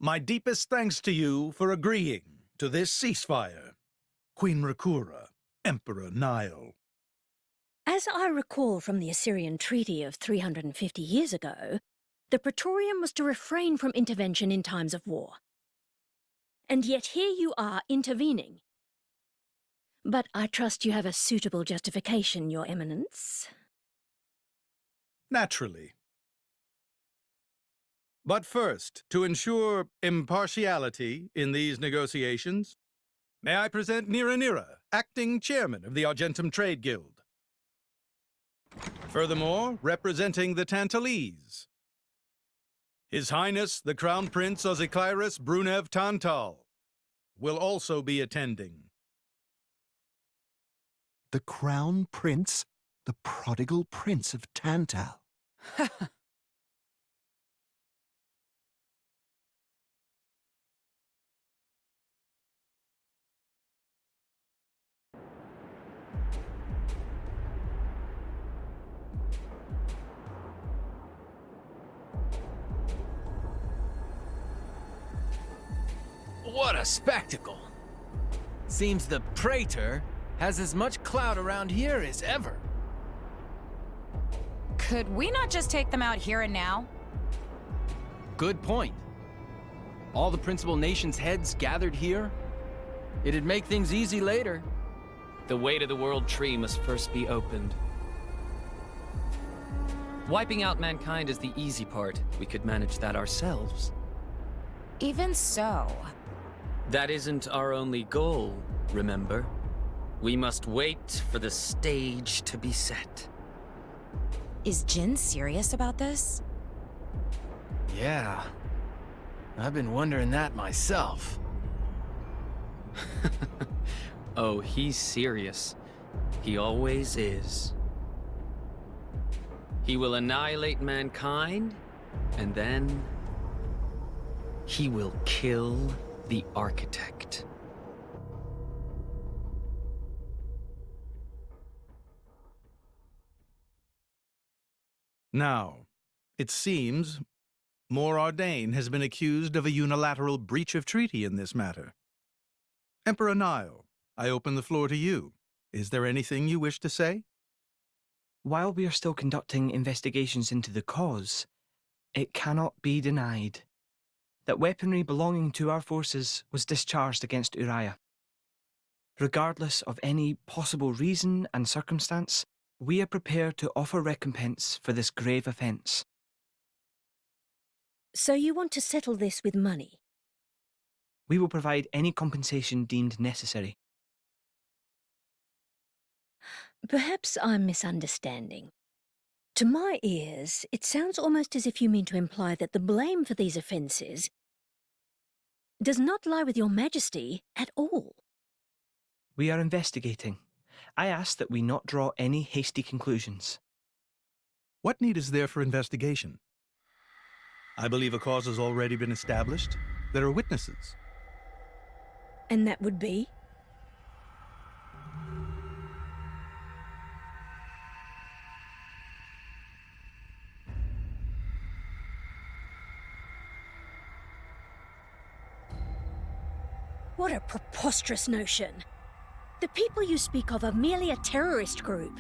My deepest thanks to you for agreeing to this ceasefire. Queen Rakura, Emperor Nile. As I recall from the Assyrian treaty of 350 years ago, the Praetorium was to refrain from intervention in times of war. And yet here you are intervening. But I trust you have a suitable justification, Your Eminence. Naturally. But first, to ensure impartiality in these negotiations, may I present Nira, acting chairman of the Argentum Trade Guild. Furthermore, representing the Tantalese, His Highness the Crown Prince Ozikairis Brunev Tantal will also be attending. The Crown Prince? The prodigal Prince of Tantal. What a spectacle! Seems the Praetor has as much clout around here as ever. Could we not just take them out here and now? Good point. All the principal nations' heads gathered here? It'd make things easy later. The way to the World Tree must first be opened. Wiping out mankind is the easy part. We could manage that ourselves. Even so. That isn't our only goal, remember? We must wait for the stage to be set. Is Jin serious about this? Yeah. I've been wondering that myself. Oh, he's serious. He always is. He will annihilate mankind, and then he will kill the Architect. Now, it seems Morardain has been accused of a unilateral breach of treaty in this matter. Emperor Nile, I open the floor to you. Is there anything you wish to say? While we are still conducting investigations into the cause, it cannot be denied that weaponry belonging to our forces was discharged against Uriah. Regardless of any possible reason and circumstance, we are prepared to offer recompense for this grave offence. So you want to settle this with money? We will provide any compensation deemed necessary. Perhaps I'm misunderstanding. To my ears, it sounds almost as if you mean to imply that the blame for these offences does not lie with your Majesty at all. We are investigating. I ask that we not draw any hasty conclusions. What need is there for investigation? I believe a cause has already been established. There are witnesses. And that would be? What a preposterous notion. The people you speak of are merely a terrorist group.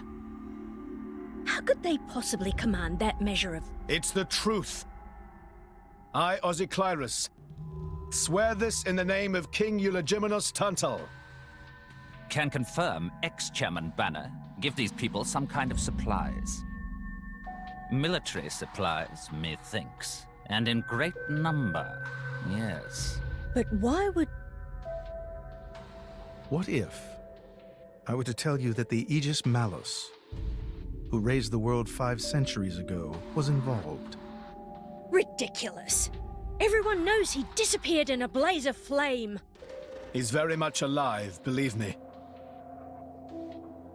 How could they possibly command that measure of... It's the truth. I, Ozikairis, swear this in the name of King Eulogimenos Tantal. Can confirm ex-Chairman Banner give these people some kind of supplies. Military supplies, methinks. And in great number, yes. But why would... What if I were to tell you that the Aegis Malus, who raised the world 5 centuries ago, was involved? Ridiculous. Everyone knows he disappeared in a blaze of flame. He's very much alive, believe me.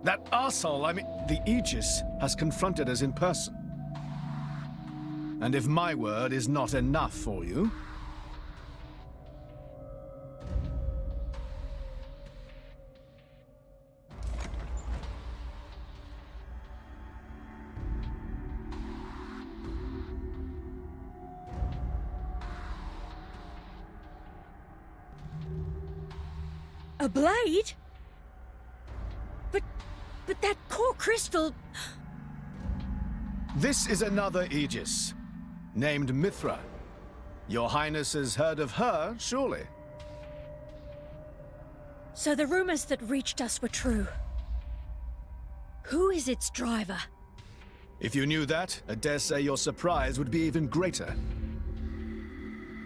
That arsehole, the Aegis, has confronted us in person. And if my word is not enough for you... A blade? But that core crystal... This is another Aegis, named Mithra. Your Highness has heard of her, surely? So the rumors that reached us were true. Who is its driver? If you knew that, I dare say your surprise would be even greater.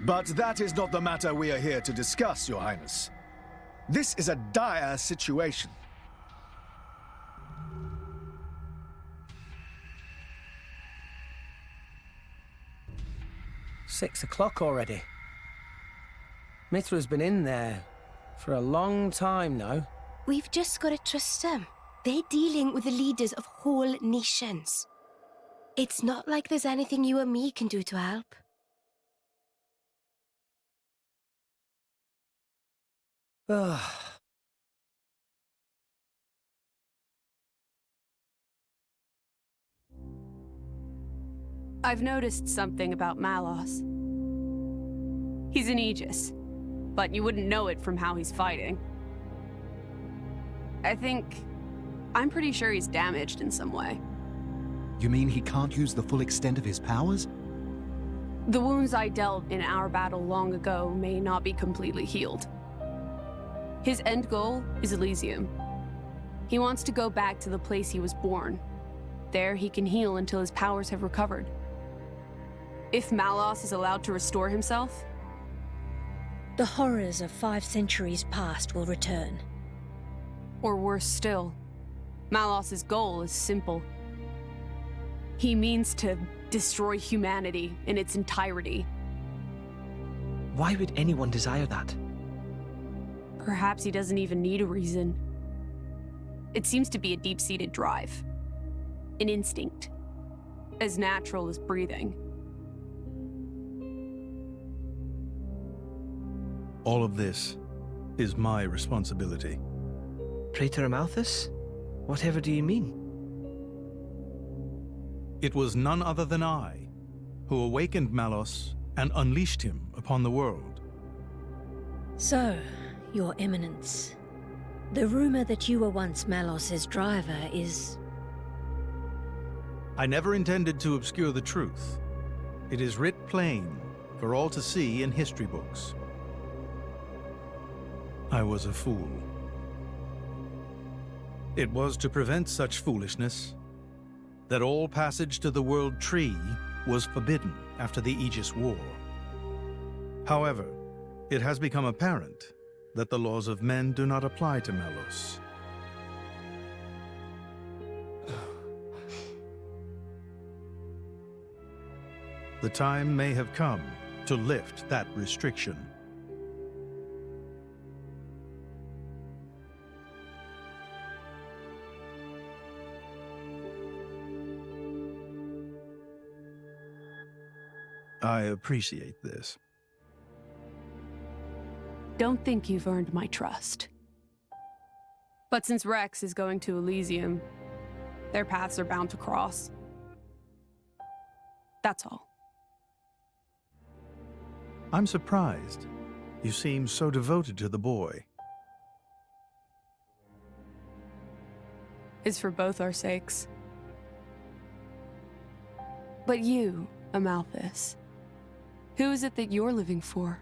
But that is not the matter we are here to discuss, Your Highness. This is a dire situation. Six o'clock already. Mithra's been in there for a long time now. We've just got to trust them. They're dealing with the leaders of whole nations. It's not like there's anything you or me can do to help. Ugh. I've noticed something about Malos. He's an Aegis, but you wouldn't know it from how he's fighting. I'm pretty sure he's damaged in some way. You mean he can't use the full extent of his powers? The wounds I dealt in our battle long ago may not be completely healed. His end goal is Elysium. He wants to go back to the place he was born. There he can heal until his powers have recovered. If Malos is allowed to restore himself, the horrors of 5 centuries past will return. Or worse still, Malos's goal is simple. He means to destroy humanity in its entirety. Why would anyone desire that? Perhaps he doesn't even need a reason. It seems to be a deep-seated drive. An instinct. As natural as breathing. All of this is my responsibility. Praetor Amalthus? Whatever do you mean? It was none other than I who awakened Malos and unleashed him upon the world. So, Your Eminence, the rumor that you were once Malos's driver is... I never intended to obscure the truth. It is writ plain for all to see in history books. I was a fool. It was to prevent such foolishness that all passage to the World Tree was forbidden after the Aegis War. However, it has become apparent that the laws of men do not apply to Malos. The time may have come to lift that restriction. I appreciate this. Don't think you've earned my trust. But since Rex is going to Elysium, their paths are bound to cross. That's all. I'm surprised. You seem so devoted to the boy. It's for both our sakes. But you, Amalthus, who is it that you're living for?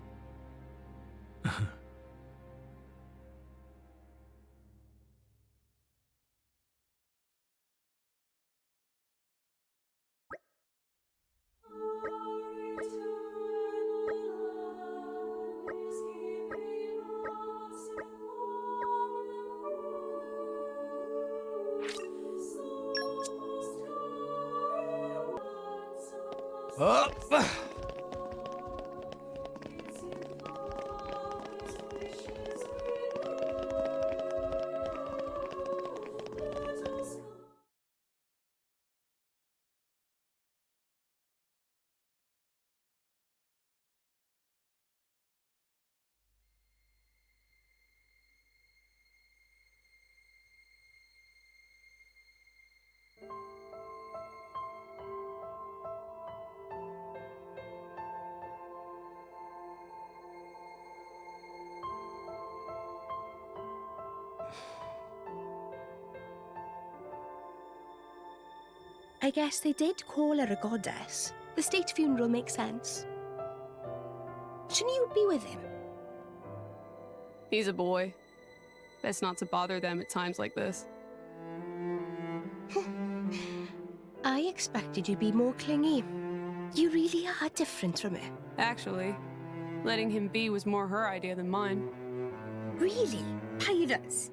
I guess they did call her a goddess. The state funeral makes sense. Shouldn't you be with him? He's a boy. Best not to bother them at times like this. I expected you to be more clingy. You really are different from her. Actually, letting him be was more her idea than mine. Really? Pirates?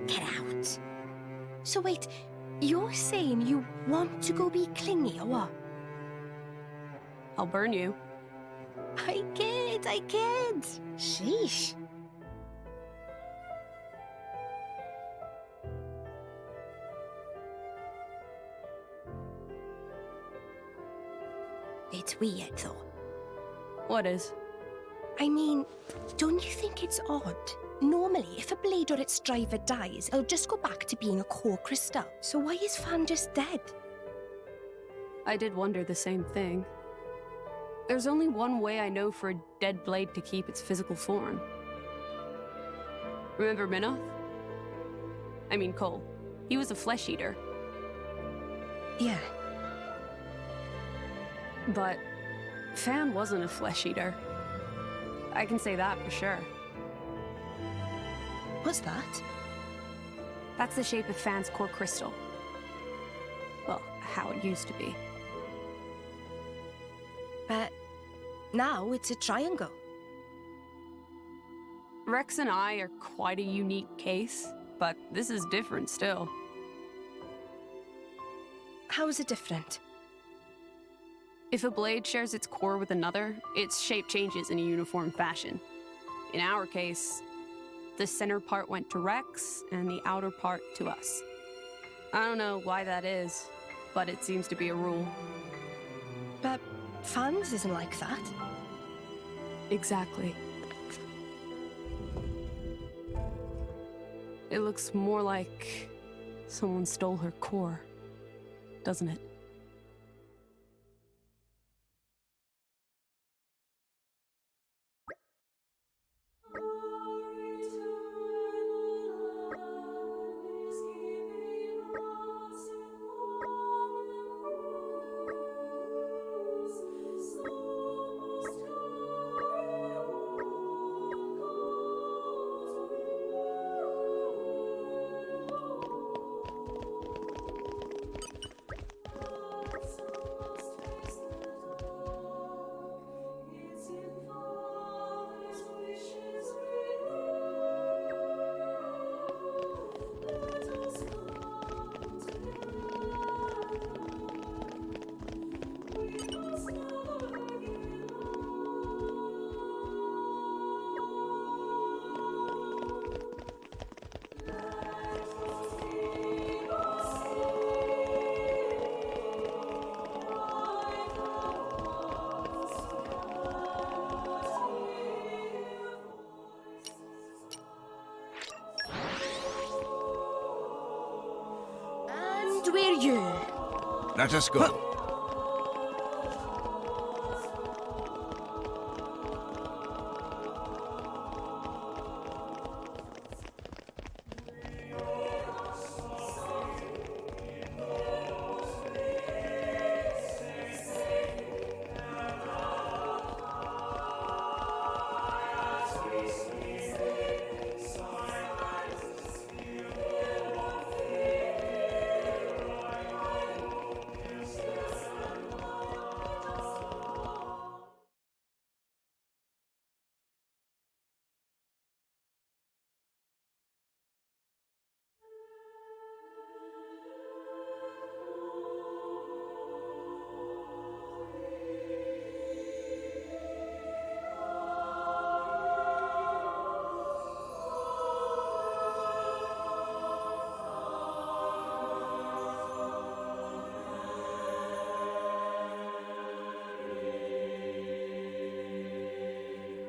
Get out. So wait, you're saying you want to go be clingy or what? I'll burn you. I kid. Sheesh. It's weird, though. What is? I mean, don't you think it's odd? Normally, if a blade or its driver dies, it'll just go back to being a core crystal. So why is Fan just dead? I did wonder the same thing. There's only one way I know for a dead blade to keep its physical form. Remember Minoth? I mean Cole. He was a flesh eater. Yeah. But Fan wasn't a flesh eater. I can say that for sure. What's that? That's the shape of Fan's core crystal. Well, how it used to be. But now it's a triangle. Rex and I are quite a unique case, but this is different still. How is it different? If a blade shares its core with another, its shape changes in a uniform fashion. In our case, the center part went to Rex and the outer part to us. I don't know why that is, but it seems to be a rule. But Fan's isn't like that. Exactly. It looks more like someone stole her core, doesn't it? Where you? Let us go.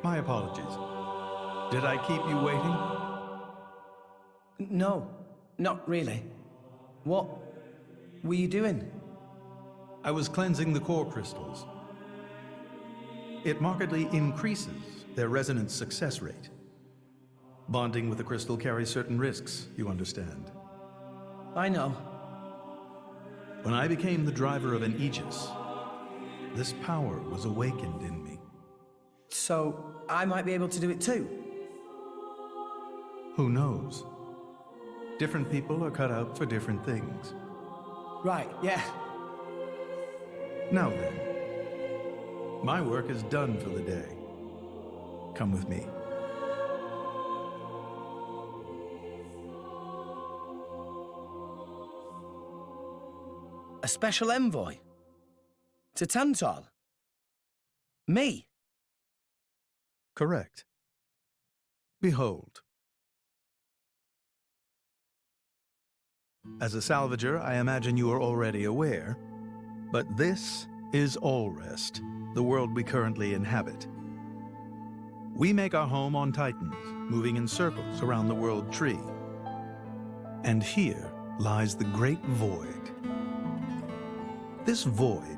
My apologies. Did I keep you waiting? No, not really. What were you doing? I was cleansing the core crystals. It markedly increases their resonance success rate. Bonding with a crystal carries certain risks, you understand. I know. When I became the driver of an Aegis, this power was awakened in me. So, I might be able to do it too? Who knows? Different people are cut out for different things. Right, yeah. Now then, my work is done for the day. Come with me. A special envoy? To Tantal? Me? Correct. Behold. As a salvager, I imagine you are already aware, but this is Allrest, the world we currently inhabit. We make our home on Titans, moving in circles around the world tree. And here lies the Great Void. This void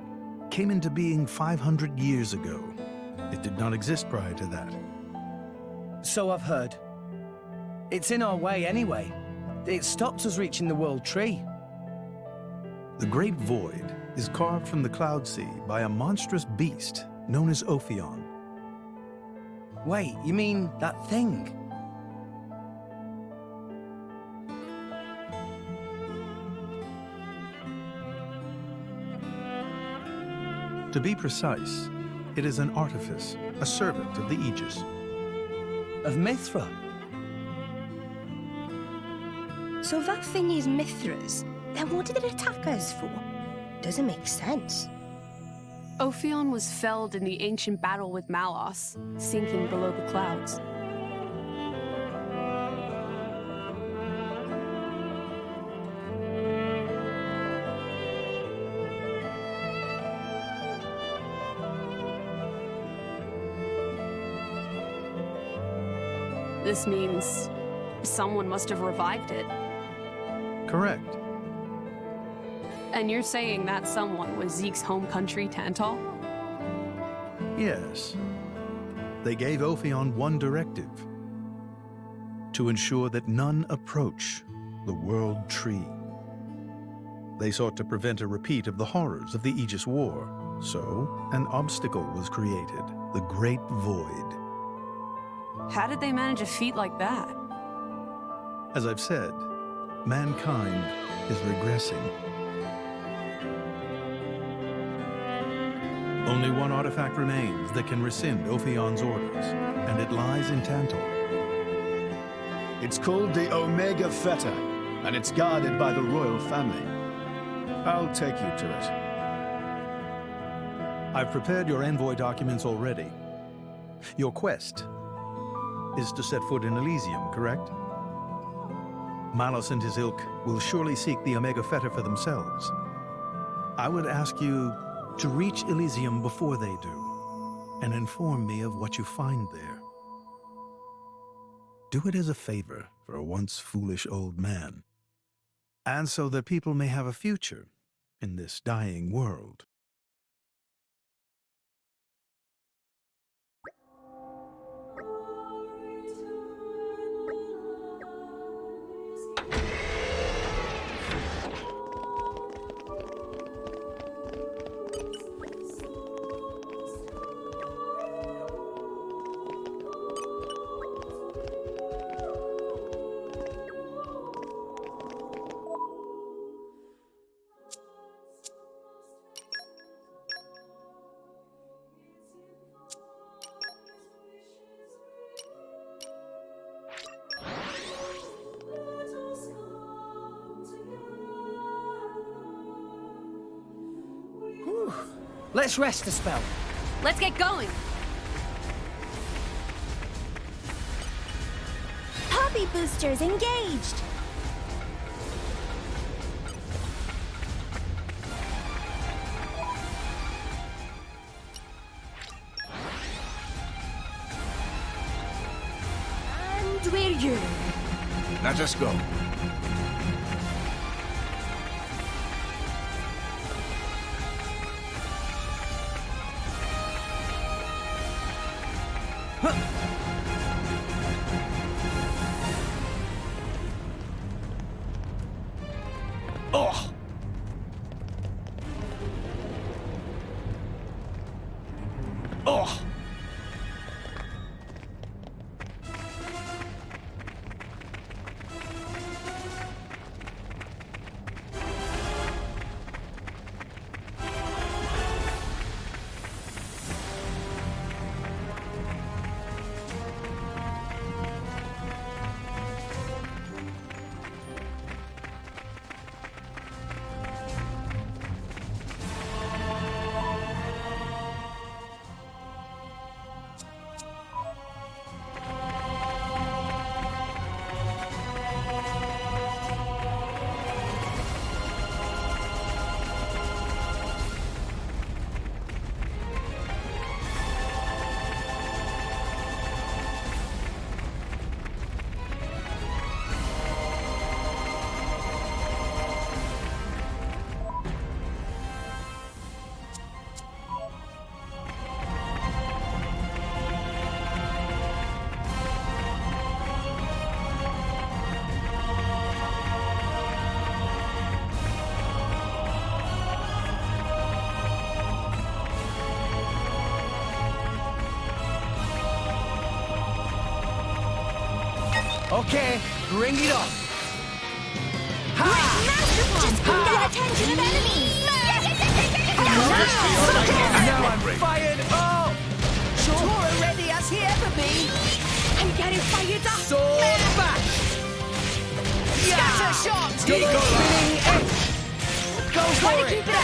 came into being 500 years ago. It did not exist prior to that. So I've heard. It's in our way anyway. It stopped us reaching the world tree. The Great Void is carved from the Cloud Sea by a monstrous beast known as Ophion. Wait, you mean that thing? To be precise, it is an artifice, a servant of the Aegis. Of Mithra? So that thing is Mithra's. Then what did it attack us for? Doesn't make sense. Ophion was felled in the ancient battle with Malos, sinking below the clouds. This means someone must have revived it. Correct. And you're saying that someone was Zeke's home country, Tantal? Yes. They gave Ophion one directive: to ensure that none approach the World Tree. They sought to prevent a repeat of the horrors of the Aegis War, so an obstacle was created, the Great Void. How did they manage a feat like that? As I've said, mankind is regressing. Only one artifact remains that can rescind Ophion's orders, and it lies in Tantal. It's called the Omega Feta, and it's guarded by the royal family. I'll take you to it. I've prepared your envoy documents already. Your quest is to set foot in Elysium, correct? Malos and his ilk will surely seek the Omega Feta for themselves. I would ask you to reach Elysium before they do, and inform me of what you find there. Do it as a favor for a once foolish old man, and so that people may have a future in this dying world. Let's rest a spell. Let's get going! Hobby boosters engaged! And we're you. Let us go. Okay, bring it on. Just bring the attention of enemies! Now I'm fired up! Sure ready as he ever be! I'm getting fired up! Sword back! Scatter shot! Double spinning edge! Go Try for to keep it! it up!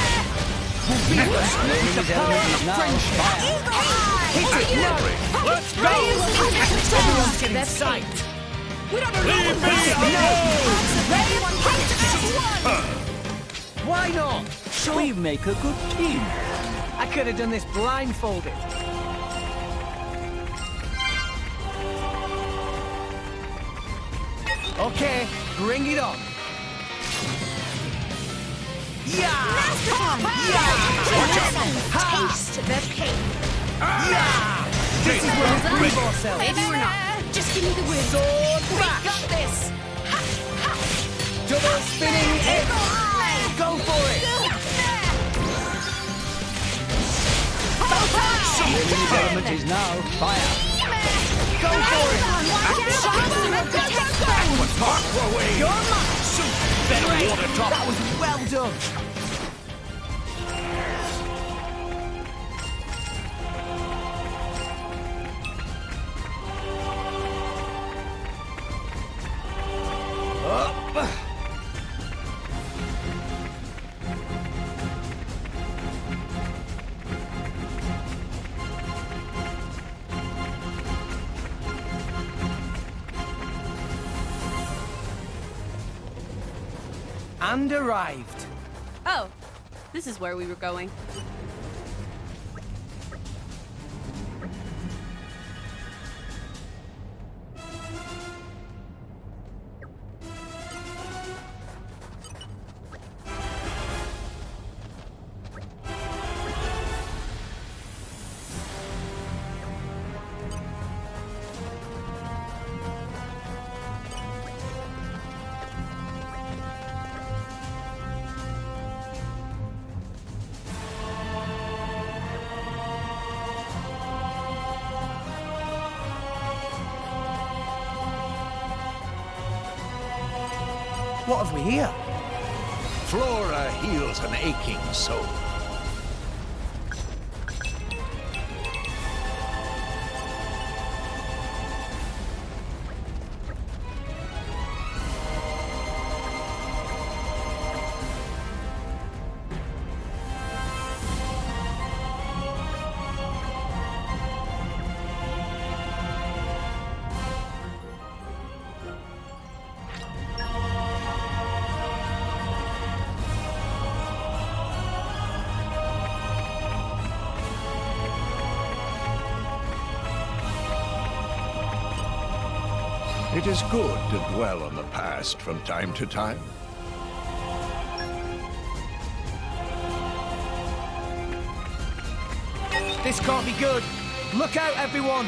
The power of friendship! Eagle eye! Hit it now! Let's go! Everyone's getting sight! We don't Leave me alone! Why not? We make a good team. I could have done this blindfolded. Okay, bring it on. Yeah! Taste the pain! Yeah! This is where we prove ourselves. Maybe we're not. Just give me the win. Sword back! We got this! Double spinning edge! Go for it! This element is now fire. Go for it! Your better water top. That was well done! Up! And arrived. Oh, this is where we were going. What have we here? Flora heals an aching soul. It is good to dwell on the past from time to time. This can't be good. Look out, everyone!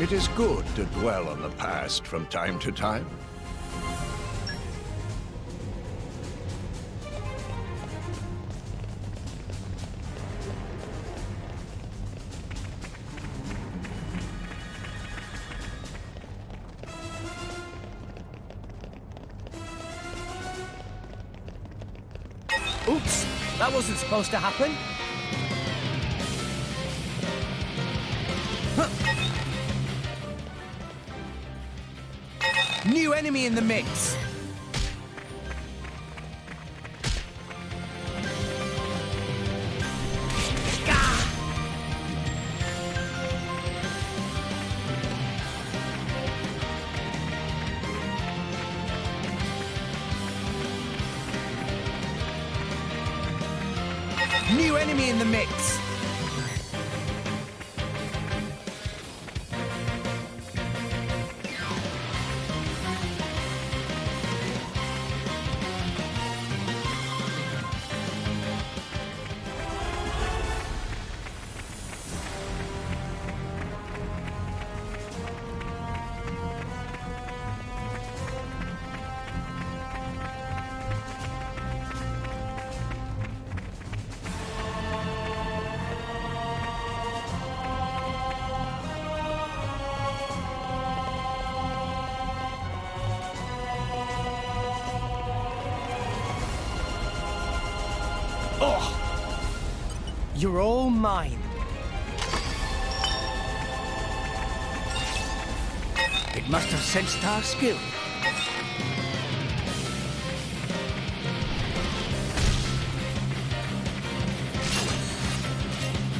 It is good to dwell on the past from time to time. Oops, that wasn't supposed to happen. New enemy in the mix. enemy in the mix. You're all mine. It must have sensed our skill.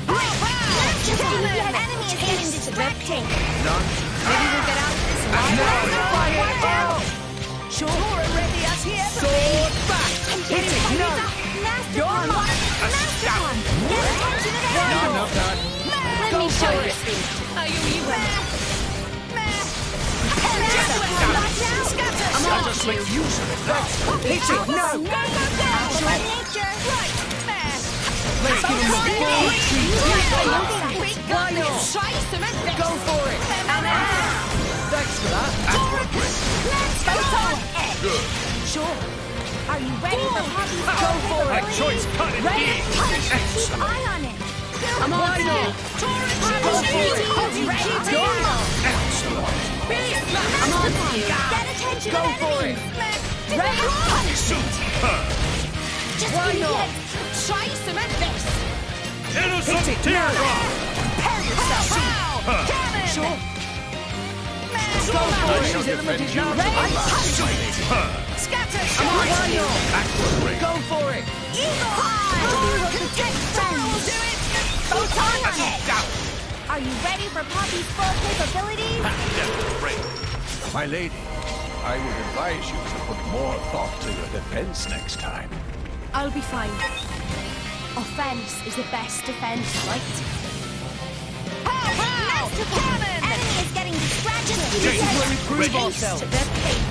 The enemy is getting distracting. Maybe we'll get out of this alive. Sure, already as he ever Sword back! Hit it! No! You're not a scout! Get attention of the No, God. Let me show you. Are you I'm on just make use of it. Hit it! No! Go! Nature! Right! Let's give him the full treatment. Why not? Try some of this! Go for it! Thanks for that. Let's go! Good. Sure. Are you ready for Poppy's Go for it! Choice cut Ready? Keep eye on it. I'm on it. Go for it. Ready? Excellent. I'm on it. Get attention Go of for enemies. it. Ready? Punish it. Just Why not? try some of this. Innocent Hit it teardrop. Prepare yourself. Damn it. Sure. Go for it. She's limited now. Ready? Punish it. Scatter. Why not? Go for it. Eagle Eye. Protect friends. Do it. Photon on it. Are you ready for Poppy's full capabilities? My lady, I would advise you to put more thought to your defense next time. I'll be fine. Offense is the best defense, right? Master Cannon! Enemy is getting distracted. This is where we prove ourselves. To their pain.